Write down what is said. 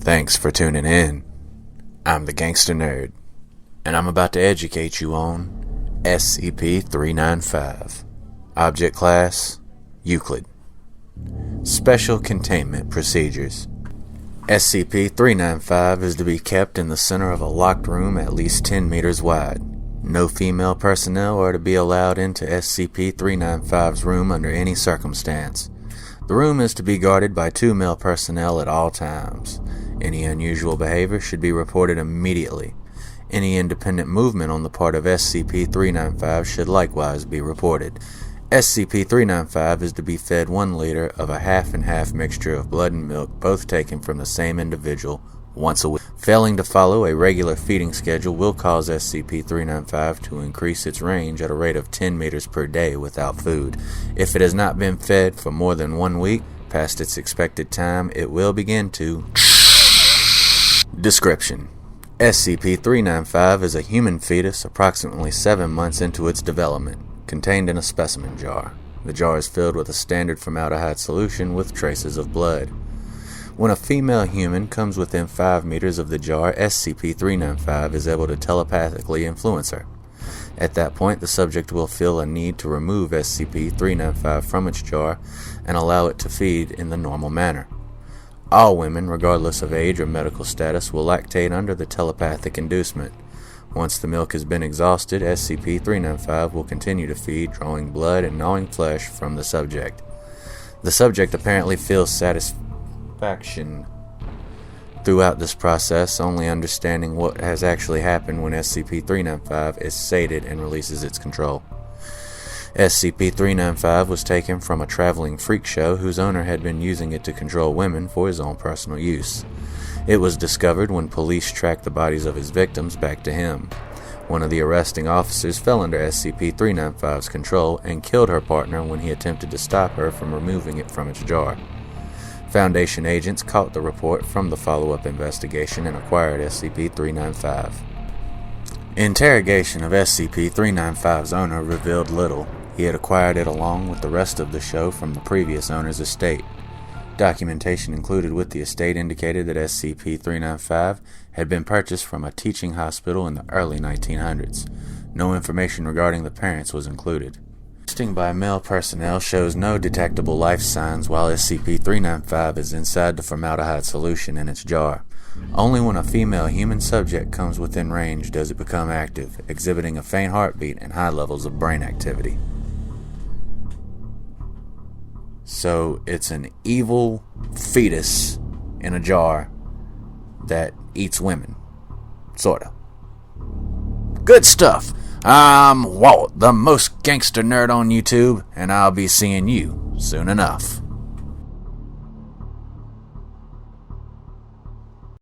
Thanks for tuning in. I'm the Gangster Nerd, and I'm about to educate you on SCP-395. Object Class: Euclid. Special Containment Procedures. SCP-395 is to be kept in the center of a locked room at least 10 meters wide. No female personnel are to be allowed into SCP-395's room under any circumstance. The room is to be guarded by 2 male personnel at all times. Any unusual behavior should be reported immediately. Any independent movement on the part of SCP-395 should likewise be reported. SCP-395 is to be fed 1 liter of a half-and-half mixture of blood and milk, both taken from the same individual, once a week. Failing to follow a regular feeding schedule will cause SCP-395 to increase its range at a rate of 10 meters per day without food. If it has not been fed for more than 1 week past its expected time, it will begin to... Description: SCP-395 is a human fetus approximately 7 months into its development, contained in a specimen jar. The jar is filled with a standard formaldehyde solution with traces of blood. When a female human comes within 5 meters of the jar, SCP-395 is able to telepathically influence her. At that point, the subject will feel a need to remove SCP-395 from its jar and allow it to feed in the normal manner. All women, regardless of age or medical status, will lactate under the telepathic inducement. Once the milk has been exhausted, SCP-395 will continue to feed, drawing blood and gnawing flesh from the subject. The subject apparently feels satisfaction throughout this process, only understanding what has actually happened when SCP-395 is sated and releases its control. SCP-395 was taken from a traveling freak show whose owner had been using it to control women for his own personal use. It was discovered when police tracked the bodies of his victims back to him. One of the arresting officers fell under SCP-395's control and killed her partner when he attempted to stop her from removing it from its jar. Foundation agents caught the report from the follow-up investigation and acquired SCP-395. Interrogation of SCP-395's owner revealed little. He had acquired it along with the rest of the show from the previous owner's estate. Documentation included with the estate indicated that SCP-395 had been purchased from a teaching hospital in the early 1900s. No information regarding the parents was included. Testing by male personnel shows no detectable life signs while SCP-395 is inside the formaldehyde solution in its jar. Only when a female human subject comes within range does it become active, exhibiting a faint heartbeat and high levels of brain activity. So it's an evil fetus in a jar that eats women. Sorta. Good stuff. I'm Walt, the most gangster nerd on YouTube, and I'll be seeing you soon enough.